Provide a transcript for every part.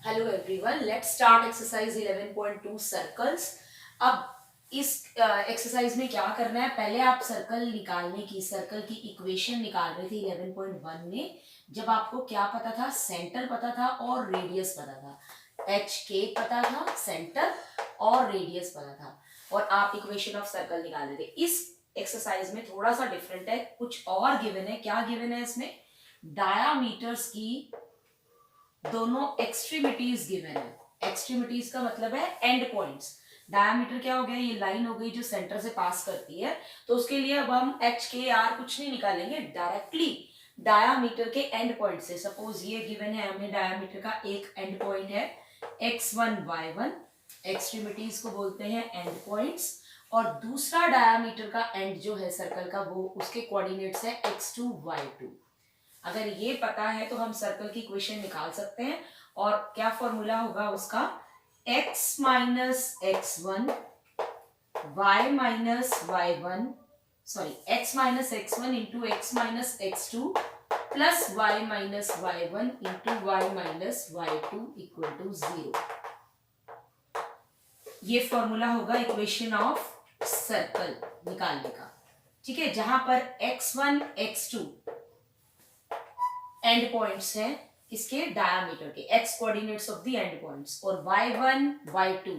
Hello everyone, let's start exercise 11.2 circles. अब इस exercise में क्या करना है, पहले आप सर्कल की इक्वेशन निकाल रहे थे 11.1 में, जब आपको क्या पता था, सेंटर पता था और रेडियस पता था। एच के पता था, सेंटर और रेडियस पता था, और आप इक्वेशन ऑफ सर्कल निकाल रहे थे। इस एक्सरसाइज में थोड़ा सा डिफरेंट है, कुछ और गिवन है। क्या गिवन है इसमें? डायामीटर्स की दोनों एक्सट्रीमिटीज गिवन है। एक्सट्रीमिटीज का मतलब है एंड पॉइंट्स। डायमीटर क्या हो गया, ये लाइन हो गई जो सेंटर से पास करती है। तो उसके लिए अब हम एच के आर कुछ नहीं निकालेंगे, डायरेक्टली डायामीटर के एंड पॉइंट से। सपोज ये गिवन है हमें, डायामीटर का एक एंड पॉइंट है x1 y1, एक्सट्रीमिटीज को बोलते हैं एंड पॉइंट्स, और दूसरा डायामीटर का एंड जो है सर्कल का, वो उसके कोऑर्डिनेट्स है x2 y2। अगर ये पता है तो हम सर्कल की इक्वेशन निकाल सकते हैं। और क्या फॉर्मूला होगा उसका? x minus x one, y minus y one, sorry x minus x one into x minus x two plus y minus y one into y minus y two equal to 0। ये formula होगा equation of circle निकालने का। ठीक है, जहां पर x1 x2 and points हैं किसके? डायामीटर के, x coordinates of the end points, और y1 y2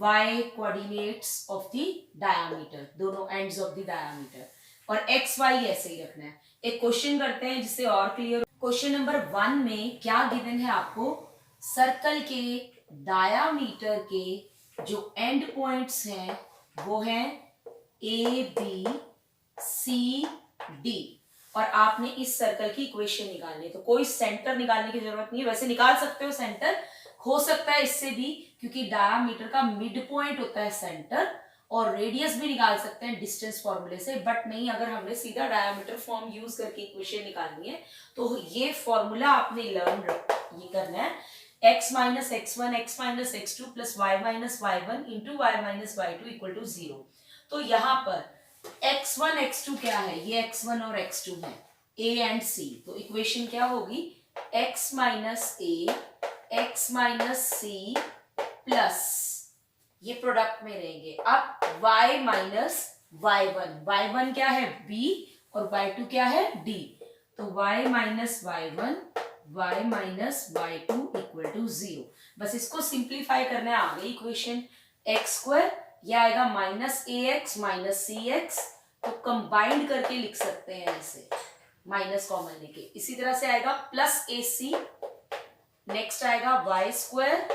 y coordinates of the diameter, दोनों एंड्स ऑफ द डायामीटर, और x y ऐसे ही रखना है। एक क्वेश्चन करते हैं जिससे और क्लियर। क्वेश्चन नंबर 1 में क्या गिवन है आपको? सर्कल के डायामीटर के जो एंड पॉइंट्स हैं वो हैं ए बी सी डी, और आपने इस सर्कल की इक्वेशन निकालनी है। तो कोई सेंटर निकालने की जरूरत नहीं है, वैसे निकाल सकते हो, सेंटर हो सकता है इससे भी, क्योंकि डायामीटर का मिड पॉइंट होता है सेंटर, और रेडियस भी निकाल सकते हैं डिस्टेंस फॉर्मूले से, बट नहीं, अगर हमने सीधा डायामीटर फॉर्म यूज करके इक्वेशन निकालनी है तो ये फॉर्मूला आपने लर्न ये करना है। x minus x one, x minus x two plus y minus y one into y minus y two equal to 0। तो यहां पर x1 x2 क्या है? ये x1 और x2 है, a एंड c। तो इक्वेशन क्या होगी? x माइनस ए, एक्स माइनस सी प्लस, ये प्रोडक्ट में रहेंगे। अब y माइनस y1, y1 क्या है? b, और y2 क्या है? d। तो y minus y1, y minus y2 equal to 0। बस इसको सिंप्लीफाई करना है, आ गई इक्वेशन एक्स स्क्वायर, यह आएगा माइनस ए एक्स माइनस सी एक्स, तो कंबाइंड करके लिख सकते हैं ऐसे, माइनस कॉमन लेके। इसी तरह से आएगा प्लस ए सी, नेक्स्ट आएगा Y square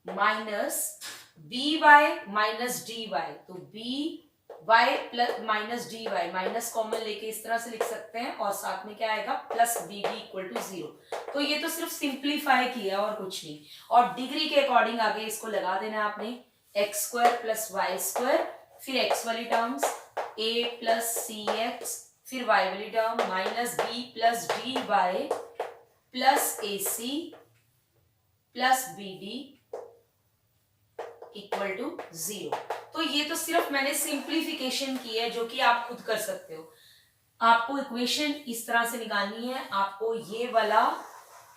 minus B Y minus D Y, तो B Y plus minus D Y, minus common लेके इस तरह से लिख सकते हैं, और साथ में क्या आएगा? Plus b d equal to 0। तो ये तो सिर्फ सिंप्लीफाई किया और कुछ नहीं, और डिग्री के अकॉर्डिंग आगे इसको लगा देना है आपने, x square plus y square, फिर एक्स वाली terms a plus c x, फिर वाई वाली term minus b plus d y plus A c plus b d equal to 0। तो ये तो सिर्फ मैंने सिंप्लीफिकेशन की है, जो कि आप खुद कर सकते हो। आपको इक्वेशन इस तरह से निकालनी है, आपको ये वाला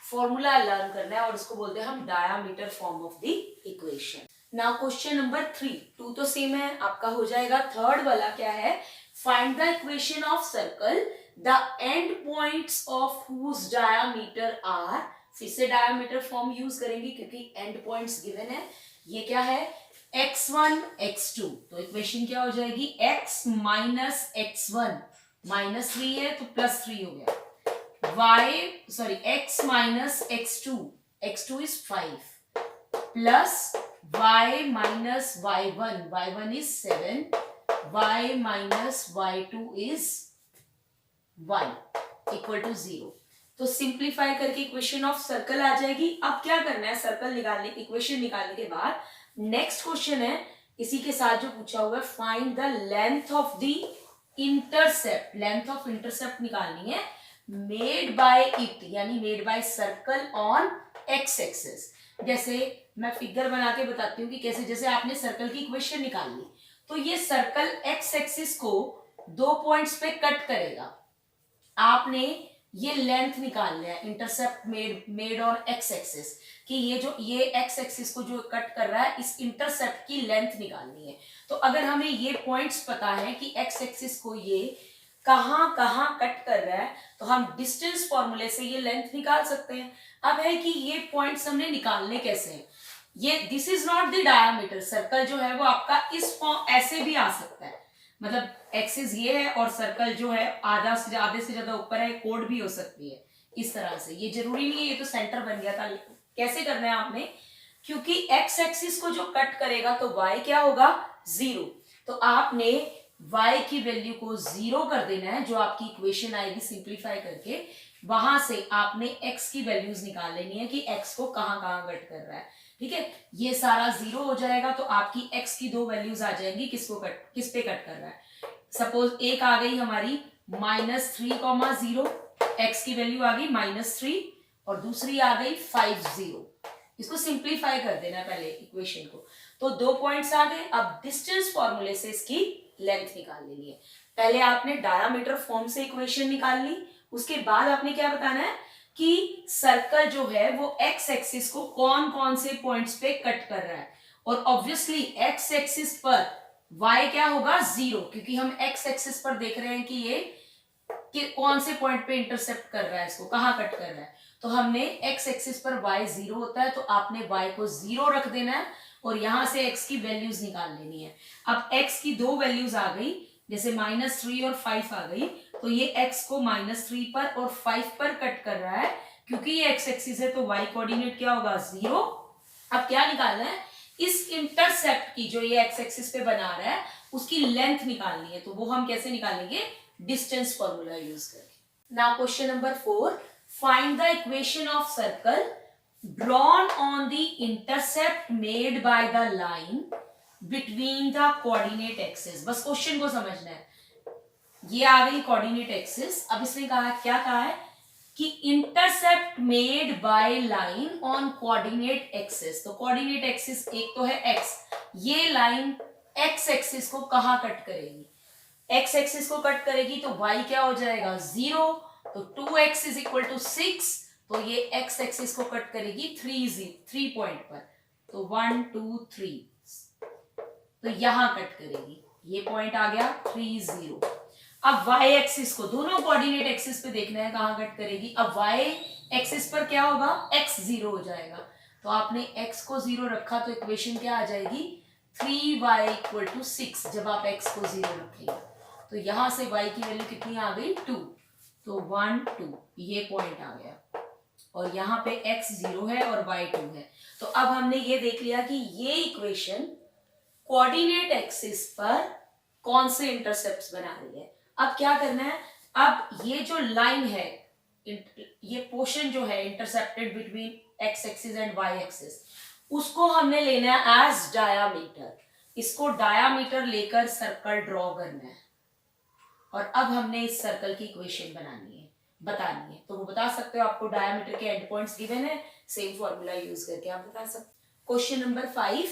फॉर्मूला लर्न करना है, और इसको बोलते हैं हम diameter form of the equation. Now question number 3, 2 तो सेम है, आपका हो जाएगा। थर्ड वाला क्या है? Find the equation of circle the end points of whose diameter are. फिर से डायामीटर फॉर्म यूज करेंगे क्योंकि एंड पॉइंट्स गिवन है। ये क्या है? x1 x2, तो इक्वेशन क्या हो जाएगी? x minus x one, minus 3 है तो प्लस 3 हो गया, x माइनस x2 इज 5 प्लस y minus y1 is 7, y minus y2 is 1 equal to 0। तो सिंप्लीफाई करके इक्वेशन ऑफ सर्कल आ जाएगी। अब क्या करना है? सर्कल निकालने, इक्वेशन निकालने के बाद नेक्स्ट क्वेश्चन है इसी के साथ जो पूछा हुआ है, find the length of the intercept. Length of intercept निकालनी है मेड बाय इट, यानी made by circle on x axis. जैसे मैं फिगर बना के बताती हूँ कि कैसे, जैसे आपने सर्कल की इक्वेशन निकाल ली, तो ये सर्कल एक्स एक्सिस को 2 पॉइंट्स पे कट करेगा। आपने ये लेंथ निकालना है, intercept made on x axis, कि ये एक्स एक्सिस को जो कट कर रहा है इस इंटरसेप्ट की लेंथ निकालनी है। तो अगर हमें ये पॉइंट्स पता है कि एक्स एक्सिस को ये कहां कहां कट कर रहा है, तो हम डिस्टेंस फॉर्मूले से ये लेंथ निकाल सकते हैं। अब है कि ये पॉइंट्स हमने निकालने कैसे हैं। ये this is not the diameter, circle जो है वो आपका इस फॉर्म ऐसे भी आ सकता है, मतलब एक्सिस ये है और सर्कल जो है आधे से ज्यादा ऊपर है, कोड भी हो सकती है इस तरह से, ये जरूरी नहीं है ये तो सेंटर बन गया था। कैसे करना है आपने, क्योंकि एक्स एक्सिस को जो कट करेगा तो वाई क्या होगा, 0। तो आपने y की वैल्यू को 0 कर देना है, जो आपकी इक्वेशन आएगी सिंप्लीफाई करके, वहां से आपने x की वैल्यूज निकाल लेनी है कि x को कहां कहां कट कर रहा है। ठीक है, ये सारा 0 हो जाएगा तो आपकी x की 2 वैल्यूज आ जाएंगी, किस पे कट कर रहा है। सपोज एक आ गई हमारी -3,0, x की वैल्यू आ गई -3, और दूसरी आ गई 5,0। इसको सिंप्लीफाई कर देना पहले इक्वेशन को, तो 2 पॉइंट्स आ गए। अब डिस्टेंस फॉर्मूले से इसकी लेंथ निकाल लेनी है। पहले आपने डायामीटर फॉर्म से इक्वेशन निकाल ली, उसके बाद आपने क्या बताना है कि सर्कल जो है वो एक्स एक्सिस को कौन कौन से पॉइंट्स पे कट कर रहा है, और ऑब्वियसली एक्स एक्सिस पर y क्या होगा, 0, क्योंकि हम एक्स एक्सिस पर देख रहे हैं कि ये कौन से पॉइंट पे इंटरसेप्ट कर रहा है, इसको कहां कट कर रहा है। तो हमने एक्स एक्सिस पर y 0 होता है, तो आपने y को 0 रख देना है और यहां से x की वैल्यूज निकाल लेनी है। अब x की 2 वैल्यूज आ गई, जैसे -3 और 5 आ गई, तो ये x को -3 पर और 5 पर कट कर रहा है, क्योंकि ये x एक्सिस है तो y कोऑर्डिनेट क्या होगा, 0। अब क्या निकालना है, इस इंटरसेप्ट की जो ये x एक्सिस पे बना रहा है उसकी लेंथ निकालनी है। तो वो हम कैसे निकालेंगे, डिस्टेंस फॉर्मूला यूज करके। Now question number 4, find the equation of circle drawn on the intercept made by the line between the coordinate axis। बस क्वेश्चन को समझना है, ये आ गई कोऑर्डिनेट एक्सिस। अब इसने कहा, क्या कहा है कि intercept made by line on coordinate axis. तो कोऑर्डिनेट एक्सिस एक तो है x, ये लाइन x एक्सिस को कहां कट करेगी, x एक्सिस को कट करेगी तो y क्या हो जाएगा, 0। तो 2x इज इक्वल टू 6, तो ये x एक्सिस को कट करेगी 3 पॉइंट पर, तो 1 2 3, तो यहां कट करेगी, ये पॉइंट आ गया 3 0। अब y एक्सिस को, दोनों कोऑर्डिनेट एक्सिस पे देखना है कहां कट करेगी। अब y एक्सिस पर क्या होगा, x 0 हो जाएगा, तो आपने x को 0 रखा तो इक्वेशन क्या आ जाएगी, 3y इक्वल टू 6, जब आप x को 0 रखेंगे। तो यहां से y की वैल्यू कितनी आ गई, 2, तो 1 2, ये पॉइंट आ गया, और यहाँ पे x 0 है और y 2 है। तो अब हमने ये देख लिया कि ये इक्वेशन कोऑर्डिनेट एक्सिस पर कौन से इंटरसेप्ट्स बना रही है। अब क्या करना है, अब ये जो लाइन है, ये पोर्शन जो है intercepted between x axis and y axis, उसको हमने लेना है एज डायामीटर। इसको डायामीटर लेकर सर्कल ड्रॉ करना है, और अब हमने इस सर्कल की इक्वेशन बनानी है, बतानी है। तो वो बता सकते हो, आपको डायमीटर के एंड पॉइंट्स गिवन है, सेम फॉर्मूला यूज करके आप बता सकते। Question number 5,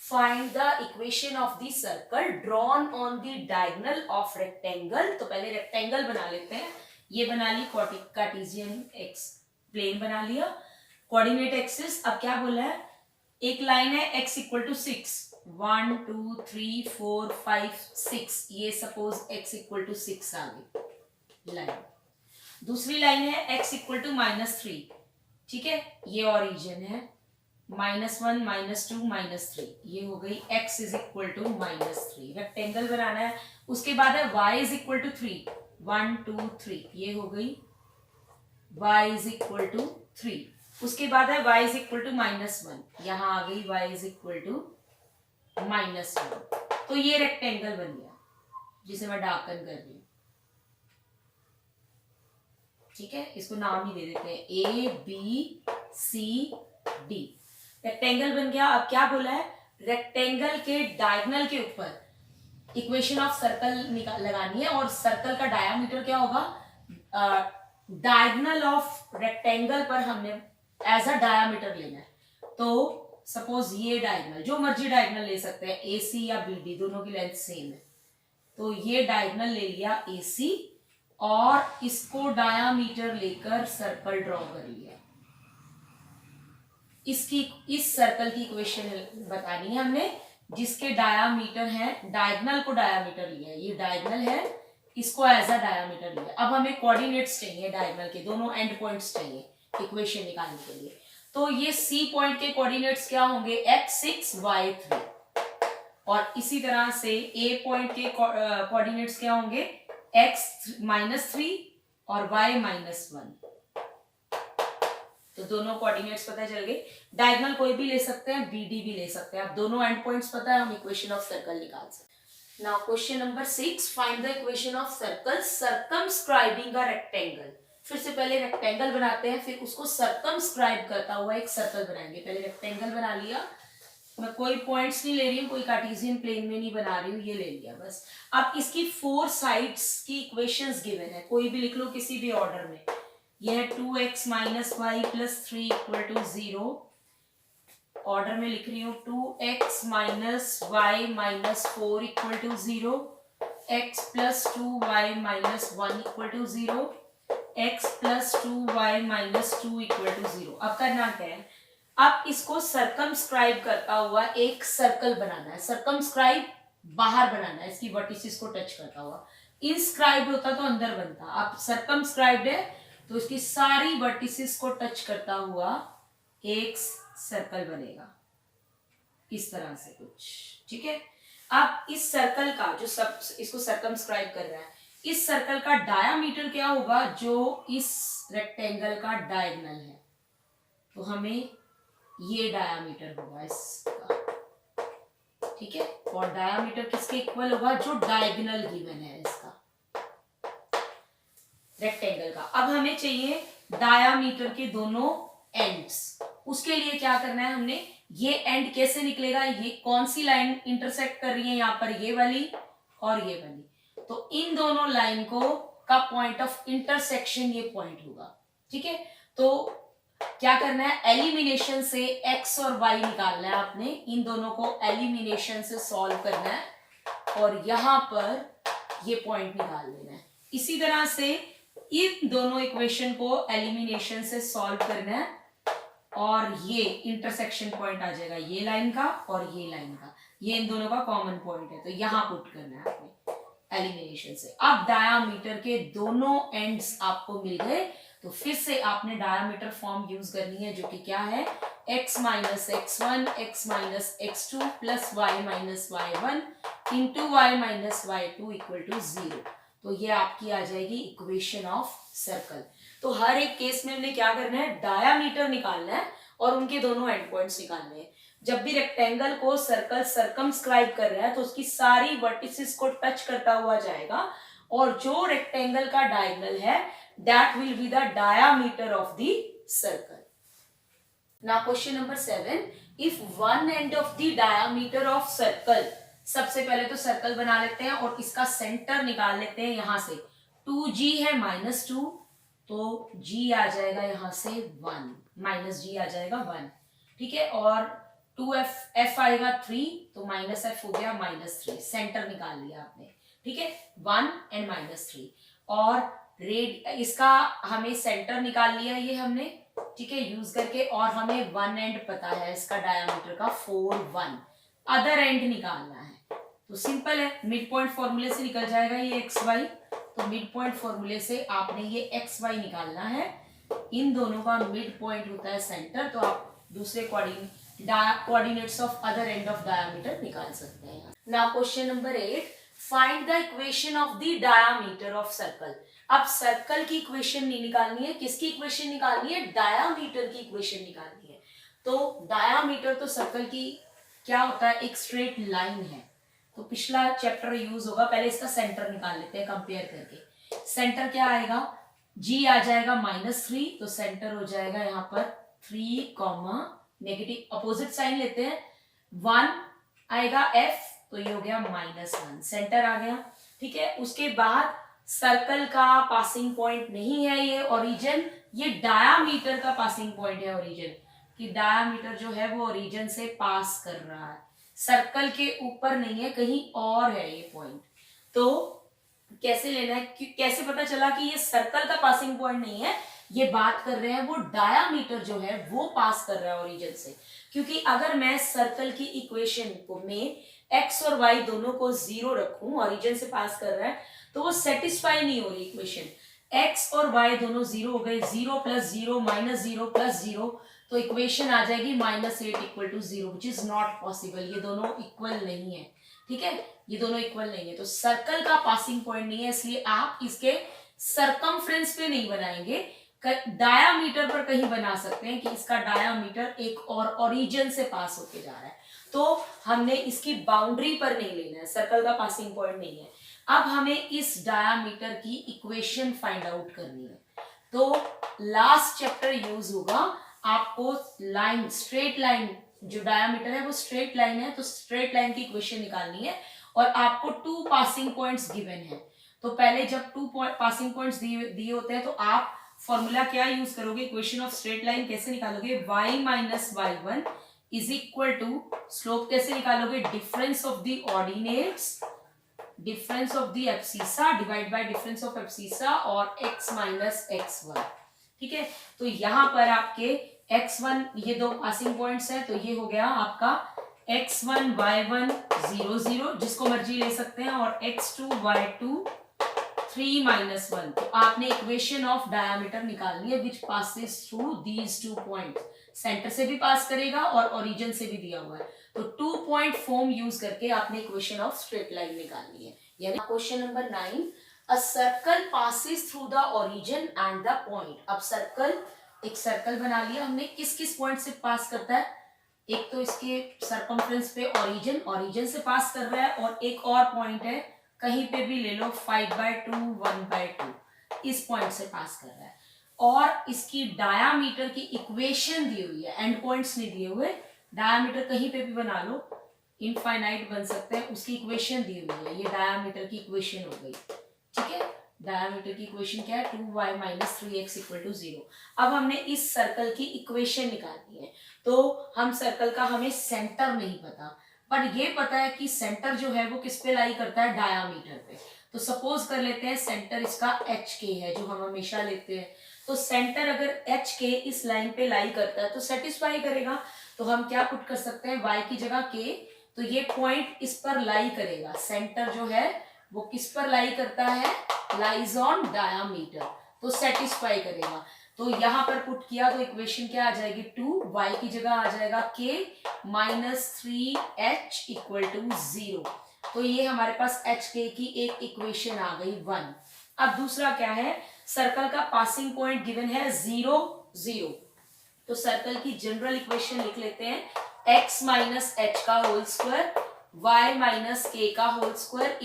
find the equation of the circle drawn on the diagonal of rectangle. तो पहले रेक्टेंगल बना लेते हैं, ये बना ली, कार्टेशियन एक्स प्लेन बना लिया, कोऑर्डिनेट एक्सिस। अब क्या बोला है, एक लाइन है x इक्वल टू 6, 1 2 3 4 5 6, ये सपोज x इक्वल टू 6 आ गई लाइन। दूसरी लाइन है x इक्वल टू -3, ठीक है, ये ओरिजिन है, -1 -2 -3, ये हो गई x is equal to -3। Rectangle बनाना है, उसके बाद है y इज इक्वल टू 3, 1 2 3, ये हो गई y इज इक्वल टू 3। उसके बाद है y इज इक्वल टू -1, यहां आ गई y इज इक्वल टू -1। तो ये रेक्टेंगल बन गया, जिसे मैं डार्कन कर रही हूं, ठीक है, इसको नाम ही दे देते हैं ABCD। रेक्टेंगल बन गया। अब क्या बोला है, रेक्टेंगल के डायगोनल के ऊपर इक्वेशन ऑफ सर्कल लगानी है, और सर्कल का डायामीटर क्या होगा, डायगोनल ऑफ रेक्टेंगल पर हमने एज अ डायामीटर लेना है। तो सपोज ये डायगोनल, जो मर्जी डायगोनल ले सकते हैं, AC या BD, दोनों की लेंथ सेम है, तो ये डायगोनल ले लिया AC, और इसको डायामीटर लेकर सर्कल ड्रॉ कर लिया। इस सर्कल की इक्वेशन बतानी है हमने, जिसके डायामीटर है, डायगोनल को डायामीटर लिया है, ये डायगोनल है, इसको एज अ डायामीटर लिया। अब हमें कोऑर्डिनेट्स चाहिए, डायगोनल के दोनों एंड पॉइंट्स चाहिए इक्वेशन निकालने के लिए। तो ये सी पॉइंट के कोऑर्डिनेट्स क्या होंगे, x6 y3, और इसी तरह से ए पॉइंट के कोऑर्डिनेट्स क्या होंगे, x-3 और y-1। तो दोनों कोऑर्डिनेट्स पता चल गए। डायगोनल कोई भी ले सकते हैं, बीडी भी ले सकते हैं। आप दोनों एंड पॉइंट्स पता है, हम इक्वेशन ऑफ सर्कल निकाल सकते हैं। Now question number 6, find the equation of circle circumscribing a rectangle. फिर से पहले रेक्टेंगल बनाते हैं, फिर उसको सर्कमस्क्राइब करता हुआ एक सर्कल बनाएंगे। पहले रेक्टेंगल बना लिया, मैं कोई पॉइंट्स नहीं ले रही हूँ, कोई कार्टेशियन प्लेन में नहीं बना रही हूँ, ये ले लिया बस। अब इसकी 4 साइड्स की इक्वेशंस गिवन है, कोई भी लिख लो किसी भी ऑर्डर में। यह 2x minus y plus 3 equal to 0, order में लिख रही हूँ 2x minus y minus 4 equal to 0, x plus 2y minus 1 equal to 0, x plus 2y minus 2 equal to 0। अब करना क्या है, अब इसको सर्कमस्क्राइब करता हुआ एक सर्कल बनाना है। सर्कमस्क्राइब बाहर बनाना है, इसकी वर्टिसेस को टच करता हुआ। इंस्क्राइब होता तो अंदर बनता, अब सर्कमस्क्राइब्ड है तो इसकी सारी वर्टिसेस को टच करता हुआ एक सर्कल बनेगा, इस तरह से कुछ, ठीक है। अब इस सर्कल का जो सब इसको सर्कमस्क्राइब कर रहा है, इस सर्कल का डायामीटर क्या होगा, जो इस रेक्टेंगल का डायगोनल है, तो हमें ये डायामीटर होगा इसका, ठीक है। और डायामीटर किसके इक्वल होगा, जो डायगोनल गिवन है इसका रेक्टेंगल का। अब हमें चाहिए डायामीटर के दोनों एंड्स, उसके लिए क्या करना है हमने, ये एंड कैसे निकलेगा, ये कौन सी लाइन इंटरसेक्ट कर रही है यहाँ पर, ये वाली और ये वाली, तो इन दोनों लाइन को का पॉइंट ऑफ इंटरसेक्शन ये पॉइंट होगा, ठीक है। तो क्या करना है, एलिमिनेशन से x और y निकालना है आपने, इन दोनों को एलिमिनेशन से सॉल्व करना है और यहां पर ये पॉइंट निकाल लेना है। इसी तरह से इन दोनों इक्वेशन को एलिमिनेशन से सॉल्व करना है और ये इंटरसेक्शन पॉइंट आ जाएगा, ये लाइन का और ये लाइन का, ये इन दोनों का कॉमन पॉइंट है, तो यहां पुट करना है आपने एलिमिनेशन से। अब डायामीटर के दोनों एंड्स आपको मिल गए, तो फिर से आपने डायामीटर फॉर्म यूज करनी है, जो कि क्या है, x minus x1 x minus x2 plus y minus y1 into y minus y2 equal to 0। तो ये आपकी आ जाएगी इक्वेशन ऑफ सर्कल। तो हर एक केस में हमने क्या करना है, डायामीटर निकालना है और उनके दोनों एंड पॉइंट्स निकालने हैं। जब भी रेक्टेंगल को सर्कल सर्कमस्क्राइब कर रहा है तो उसकी सारी वर्टिसेस को टच करता हुआ जाएगा, और जो रेक्टेंगल का डायगोनल है that will be the diameter of the circle. Now question number 7, if one end of the diameter of circle, सबसे पहले तो सर्कल बना लेते हैं और इसका सेंटर निकाल लेते हैं। यहां से 2g है -2, तो g आ जाएगा यहां से 1, माइनस g आ जाएगा 1, ठीक है। और 2f आएगा 3, तो माइनस f हो गया -3, सेंटर निकाल लिया आपने, ठीक है, 1 एंड -3। और रेड इसका हमें सेंटर निकाल लिया ये हमने, ठीक है, यूज करके, और हमें 1 एंड पता है इसका डायमीटर का 4 1, अदर एंड निकालना है। तो सिंपल है, मिड पॉइंट फॉर्मूले से निकल जाएगा ये xy, तो मिड पॉइंट फॉर्मूले से आपने ये xy निकालना है, इन दोनों का मिड पॉइंट होता है सेंटर, तो आप दूसरे coordinates of other end of diameter निकाल सकते हैं। Now question number 8, find the equation of the diameter of circle. अब सर्कल की इक्वेशन नहीं निकालनी है, किसकी इक्वेशन निकालनी है, डायामीटर की इक्वेशन निकालनी है। तो डायामीटर तो सर्कल की क्या होता है, एक स्ट्रेट लाइन है, तो पिछला चैप्टर यूज होगा। पहले इसका सेंटर निकाल लेते हैं कंपेयर करके। सेंटर क्या आएगा, g आ जाएगा -3, तो सेंटर हो जाएगा यहाँ पर 3, नेगेटिव अपोजिट साइन लेते हैं, 1 आएगा f, तो ये हो गया -1, सेंटर आ गया, ठीक है। उसके बाद सर्कल का पासिंग पॉइंट नहीं है ये ओरिजिन, ये डायामीटर का पासिंग पॉइंट है ओरिजिन, कि डायामीटर जो है वो ओरिजिन से पास कर रहा है, सर्कल के ऊपर नहीं है, कहीं और है ये पॉइंट। तो कैसे लेना है, कैसे पता चला कि ये सर्कल का पासिंग पॉइंट नहीं है, ये बात कर रहे हैं वो डायामीटर जो है वो पास कर रहा है ओरिजिन से। क्योंकि अगर मैं सर्कल की इक्वेशन को में एक्स और वाई दोनों को 0 रखूं, ओरिजिन से पास कर रहा है, तो वो सेटिस्फाई नहीं हो रही इक्वेशन। एक्स और वाई दोनों 0 हो गए, 0 + 0 - 0 + 0, तो इक्वेशन आ जाएगी -8 = 0, विच इज नॉट पॉसिबल। ये दोनों इक्वल नहीं है, ठीक है, ये दोनों इक्वल नहीं है, तो सर्कल का पासिंग पॉइंट नहीं है, इसलिए आप इसके सरकमफ्रेंस पे नहीं बनाएंगे, डायामीटर पर कहीं बना सकते हैं कि इसका डायामीटर एक और ओरिजिन से पास होके जा रहा है, तो हमने इसकी बाउंड्री पर नहीं लेना है, सर्कल का पासिंग पॉइंट नहीं है। अब हमें इस डायामीटर की इक्वेशन फाइंड आउट करनी है, तो लास्ट चैप्टर यूज होगा, आपको लाइन, स्ट्रेट लाइन, जो डायामीटर है वो स्ट्रेट लाइन है, तो स्ट्रेट लाइन की इक्वेशन निकालनी है, और आपको 2 पासिंग पॉइंट्स गिवन है। तो पहले जब 2 पासिंग पॉइंट्स दिए होते हैं तो आप फॉर्मूला क्या यूज करोगे, इक्वेशन ऑफ स्ट्रेट लाइन कैसे निकालोगे, y - y1 = स्लोप कैसे निकालोगे, difference of the ordinates, difference of the abscissa divide by difference of abscissa, और x - x1, ठीक है। तो यहां पर आपके x1, ये दो पासिंग पॉइंट्स है, तो ये हो गया आपका x1 y1 0 0, जिसको मर्जी ले सकते हैं, और x2 y2 3 - 1। तो आपने इक्वेशन ऑफ डायामीटर निकालनी है विच passes through these 2 points, centre से भी पास करेगा और ओरिजिन से भी दिया हुआ है, तो 2 पॉइंट फॉर्म यूज करके आपने इक्वेशन ऑफ स्ट्रेट लाइन निकालनी है। यानी question number 9, a circle passes through the origin and the point. अब सर्कल, एक सर्कल बना लिया हमने, किस किस पॉइंट से पास करता है, एक तो इसके सरकमफ्रेंस पे ओरिजिन, ओरिजिन से पास कर रहा है, और एक और पॉइंट है, कहीं पे भी ले लो, 5/2 1/2, इस पॉइंट से पास कर रहा है, और इसकी डायामीटर की इक्वेशन दी हुई है, एंड पॉइंट्स नहीं दिए हुए, डायामीटर कहीं पे भी बना लो, इनफाइनाइट बन सकते हैं, उसकी इक्वेशन दी हुई है, ये डायामीटर की इक्वेशन हो गई, ठीक है। डायामीटर की इक्वेशन क्या है, 2y - 3x = 0। अब हमने इस सर्कल की इक्वेशन निकालनी है, तो हम सर्कल का, हमें सेंटर नहीं पता, पर ये पता है कि सेंटर जो है वो किस पे लाई करता है, डायामीटर पे। तो सपोज कर लेते हैं सेंटर इसका HK है, जो हम हमेशा लेते हैं, तो सेंटर अगर HK इस लाइन पे लाई करता है तो सेटिस्फाई करेगा, तो हम क्या पुट कर सकते हैं, y की जगह k, तो ये पॉइंट इस पर लाई करेगा, सेंटर जो है वो किस पर लाई करता है, लाइज ऑन डायामीटर, तो सेटिस्फाई करेगा। तो यहां पर पुट किया तो इक्वेशन क्या आ जाएगी, 2y की जगह आ जाएगा k - 3h = 0। तो ये हमारे पास HK की एक इक्वेशन आ गई 1। अब दूसरा क्या है, सर्कल का पासिंग पॉइंट गिवन है 0 0, तो सर्कल की जनरल इक्वेशन लिख लेते हैं, x - h का होल स्क्वायर y - k का होल स्क्वायर =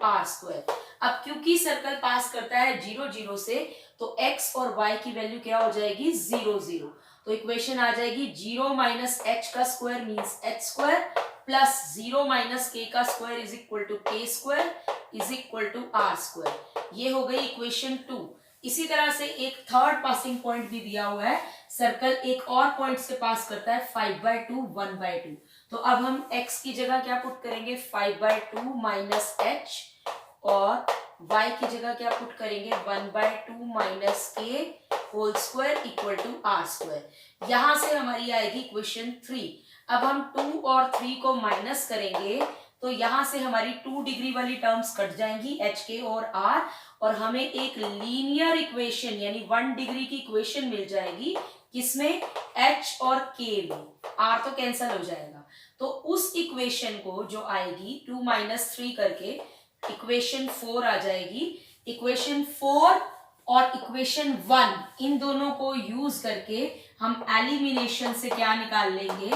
r²। अब क्योंकि सर्कल पास करता है 0 0 से, तो x और y की वैल्यू क्या हो जाएगी, 0 0, तो इक्वेशन आ जाएगी 0 - h का square means h² plus 0 - k का स्क्वायर k² = r²। ये हो गई इक्वेशन 2। इसी तरह से एक थर्ड पासिंग पॉइंट भी दिया हुआ है, सर्कल एक और पॉइंट से पास करता है, 5/2 1/2, तो अब हम x की जगह क्या पुट करेंगे, 5/2 - h, और y की जगह क्या पुट करेंगे, 1/2 - k होल स्क्वायर = r²। यहां से हमारी आएगी इक्वेशन 3। अब हम 2 और 3 को माइनस करेंगे, तो यहां से हमारी 2 डिग्री वाली टर्म्स कट जाएंगी, HK और R, और हमें एक लीनियर इक्वेशन यानी 1 डिग्री की इक्वेशन मिल जाएगी, किसमें, H और K में, R तो कैंसिल हो जाएगा। तो उस इक्वेशन को जो आएगी 2 - 3 करके इक्वेशन 4 आ जाएगी। इक्वेशन 4 और इक्वेशन 1, इन दोनों को यूज करके हम एलिमिनेशन से क्या निकाल लेंगे,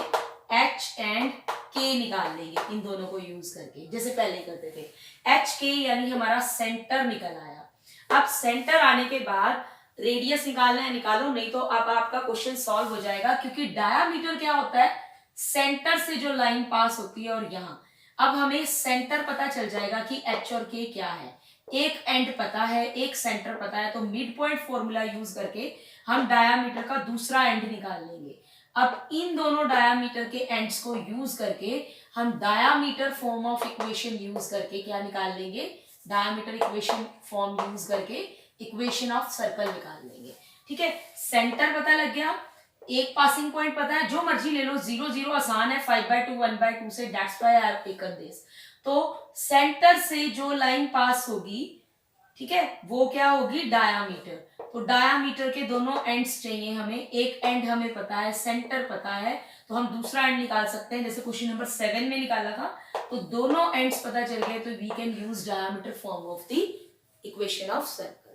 H एंड K निकाल लेंगे, इन दोनों को यूज करके, जैसे पहले करते थे। HK यानी हमारा सेंटर निकल आया। अब सेंटर आने के बाद रेडियस निकालना है, निकालो, नहीं तो अब आपका क्वेश्चन सॉल्व हो जाएगा, क्योंकि डायामीटर क्या होता है, सेंटर से जो लाइन पास होती है, और यहाँ अब हमें सेंटर पता चल जाएगा कि H और K क्या है, एक एंड पता है, एक सेंटर पता है, तो मिड पॉइंट फॉर्मूला यूज करके हम डायामीटर का दूसरा एंड निकाल लेंगे। अब इन दोनों डायामीटर के एंड्स को यूज करके हम diameter form of equation use करके क्या निकाल लेंगे, डायमीटर इक्वेशन फॉर्म यूज करके इक्वेशन ऑफ सर्कल निकाल लेंगे। ठीक है, सेंटर पता लग गया, एक पासिंग पॉइंट पता है, जो मर्जी ले लो, 0 0 आसान है, 5/2 1/2 से, that's why I have taken this. तो सेंटर से जो लाइन पास होगी, ठीक है, वो क्या होगी, डायामीटर। तो डायामीटर के दोनों एंड्स चाहिए हमें, एक एंड हमें पता है, सेंटर पता है, तो हम दूसरा एंड निकाल सकते हैं, जैसे क्वेश्चन नंबर 7 में निकाला था। तो दोनों एंड्स पता चल गए, तो we can use diameter form of the equation of circle.